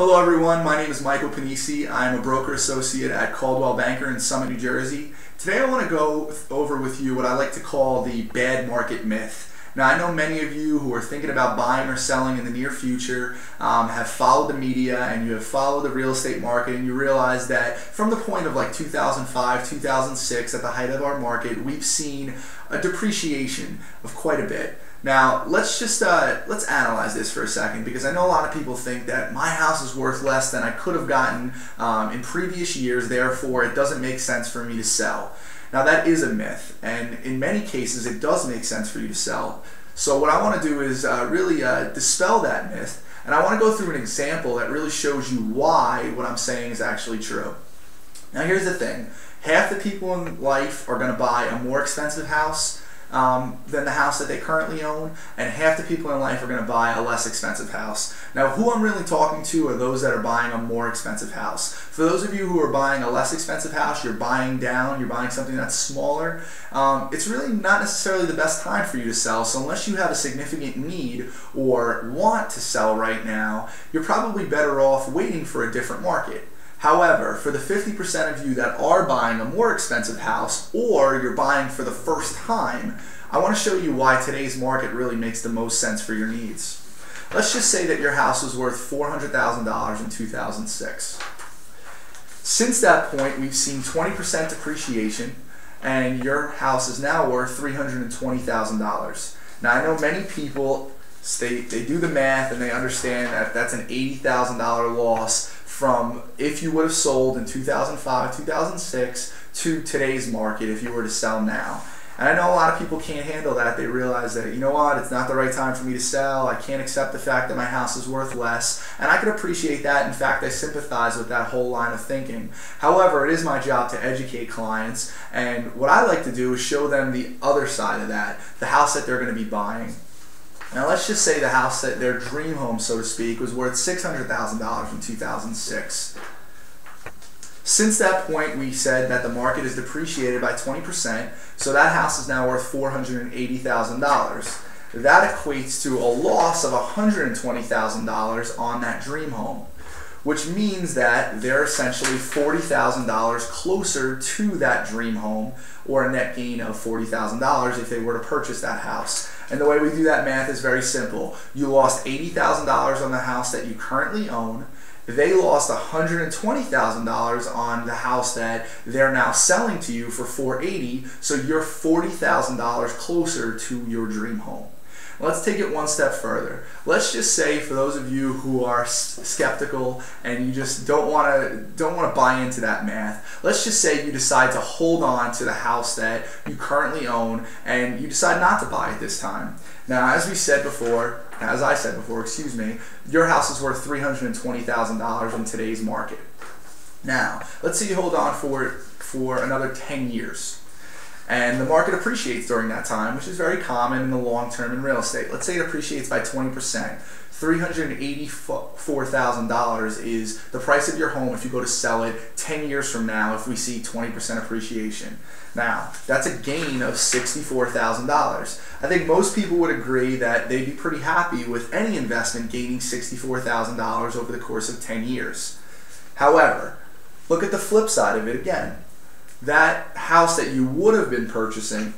Hello everyone, my name is Michael Pennisi. I'm a broker associate at Caldwell Banker in Summit, New Jersey. Today I want to go over with you what I like to call the bad market myth. Now I know many of you who are thinking about buying or selling in the near future have followed the media and you have followed the real estate market, and you realize that from the point of like 2005, 2006, at the height of our market, we've seen a depreciation of quite a bit. Now let's analyze this for a second, because I know a lot of people think that my house is worth less than I could have gotten in previous years, therefore it doesn't make sense for me to sell. Now that is a myth, and in many cases it does make sense for you to sell. So what I want to do is really dispel that myth, and I want to go through an example that really shows you why what I'm saying is actually true. Now here's the thing, half the people in life are going to buy a more expensive house than the house that they currently own, and half the people in life are going to buy a less expensive house. Now who I'm really talking to are those that are buying a more expensive house. For those of you who are buying a less expensive house, you're buying down, you're buying something that's smaller, it's really not necessarily the best time for you to sell. So unless you have a significant need or want to sell right now, you're probably better off waiting for a different market. However, for the 50% of you that are buying a more expensive house, or you're buying for the first time, I want to show you why today's market really makes the most sense for your needs. Let's just say that your house was worth $400,000 in 2006. Since that point, we've seen 20% depreciation, and your house is now worth $320,000. Now I know many people, they do the math and they understand that that's an $80,000 loss from if you would have sold in 2005, 2006 to today's market if you were to sell now. And I know a lot of people can't handle that. They realize that, you know what, it's not the right time for me to sell. I can't accept the fact that my house is worth less. And I can appreciate that. In fact, I sympathize with that whole line of thinking. However, it is my job to educate clients. And what I like to do is show them the other side of that, the house that they're going to be buying. Now let's just say the house, that their dream home, so to speak, was worth $600,000 in 2006. Since that point, we said that the market is depreciated by 20%, so that house is now worth $480,000. That equates to a loss of $120,000 on that dream home, which means that they're essentially $40,000 closer to that dream home, or a net gain of $40,000 if they were to purchase that house. And the way we do that math is very simple. You lost $80,000 on the house that you currently own. They lost $120,000 on the house that they're now selling to you for $480,000, so you're $40,000 closer to your dream home. Let's take it one step further. Let's just say, for those of you who are skeptical and you just don't want to buy into that math, let's just say you decide to hold on to the house that you currently own and you decide not to buy it this time. Now, as I said before, your house is worth $320,000 in today's market. Now, let's say you hold on for another 10 years. And the market appreciates during that time, which is very common in the long term in real estate. Let's say it appreciates by 20%. $384,000 is the price of your home if you go to sell it 10 years from now if we see 20% appreciation. Now, that's a gain of $64,000. I think most people would agree that they'd be pretty happy with any investment gaining $64,000 over the course of 10 years. However, look at the flip side of it again. That house that you would have been purchasing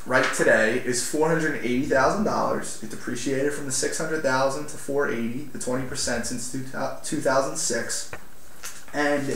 right today is $480,000. It depreciated from the $600,000 to $480,000, the 20% since 2006. And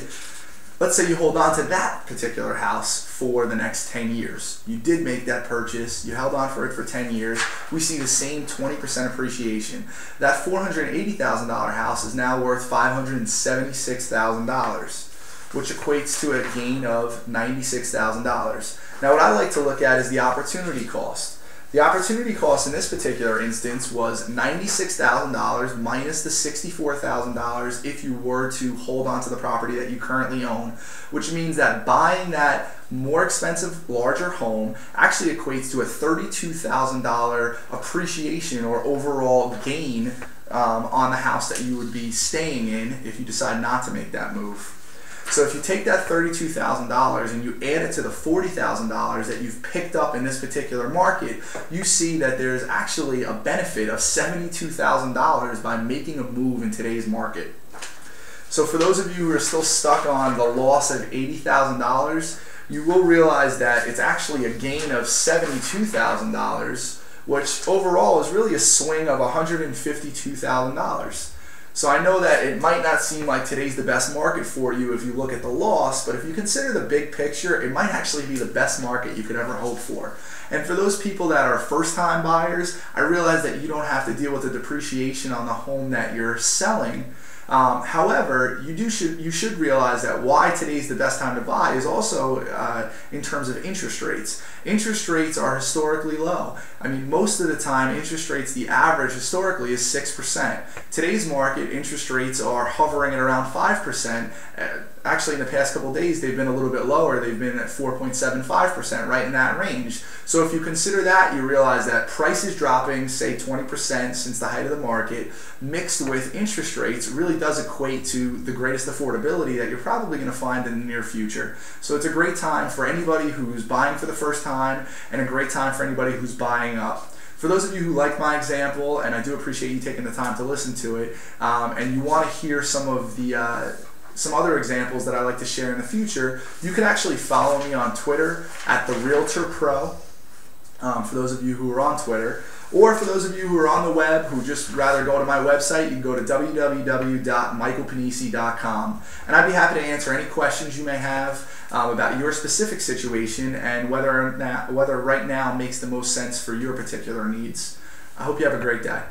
let's say you hold on to that particular house for the next 10 years. You did make that purchase, you held on for it for 10 years, we see the same 20% appreciation. That $480,000 house is now worth $576,000. which equates to a gain of $96,000. Now what I like to look at is the opportunity cost. The opportunity cost in this particular instance was $96,000 minus the $64,000 if you were to hold on to the property that you currently own, which means that buying that more expensive, larger home actually equates to a $32,000 appreciation or overall gain on the house that you would be staying in if you decide not to make that move. So if you take that $32,000 and you add it to the $40,000 that you've picked up in this particular market, you see that there's actually a benefit of $72,000 by making a move in today's market. So for those of you who are still stuck on the loss of $80,000, you will realize that it's actually a gain of $72,000, which overall is really a swing of $152,000. So I know that it might not seem like today's the best market for you if you look at the loss, but if you consider the big picture, it might actually be the best market you could ever hope for. And for those people that are first-time buyers, I realize that you don't have to deal with the depreciation on the home that you're selling. However, you should realize that why today's the best time to buy is also in terms of interest rates. Interest rates are historically low. I mean, most of the time, interest rates, the average historically is 6%. Today's market, interest rates are hovering at around 5%. Actually, in the past couple of days, they've been a little bit lower. They've been at 4.75%, right in that range. So if you consider that, you realize that prices dropping, say 20% since the height of the market, mixed with interest rates, really does equate to the greatest affordability that you're probably going to find in the near future. So it's a great time for anybody who's buying for the first time, and a great time for anybody who's buying up. For those of you who like my example, and I do appreciate you taking the time to listen to it, and you want to hear some of the some other examples that I like to share in the future, you can actually follow me on Twitter at @TheRealtorPro, for those of you who are on Twitter. Or for those of you who are on the web who just rather go to my website, you can go to www.michaelpennisi.com. And I'd be happy to answer any questions you may have about your specific situation and whether right now makes the most sense for your particular needs. I hope you have a great day.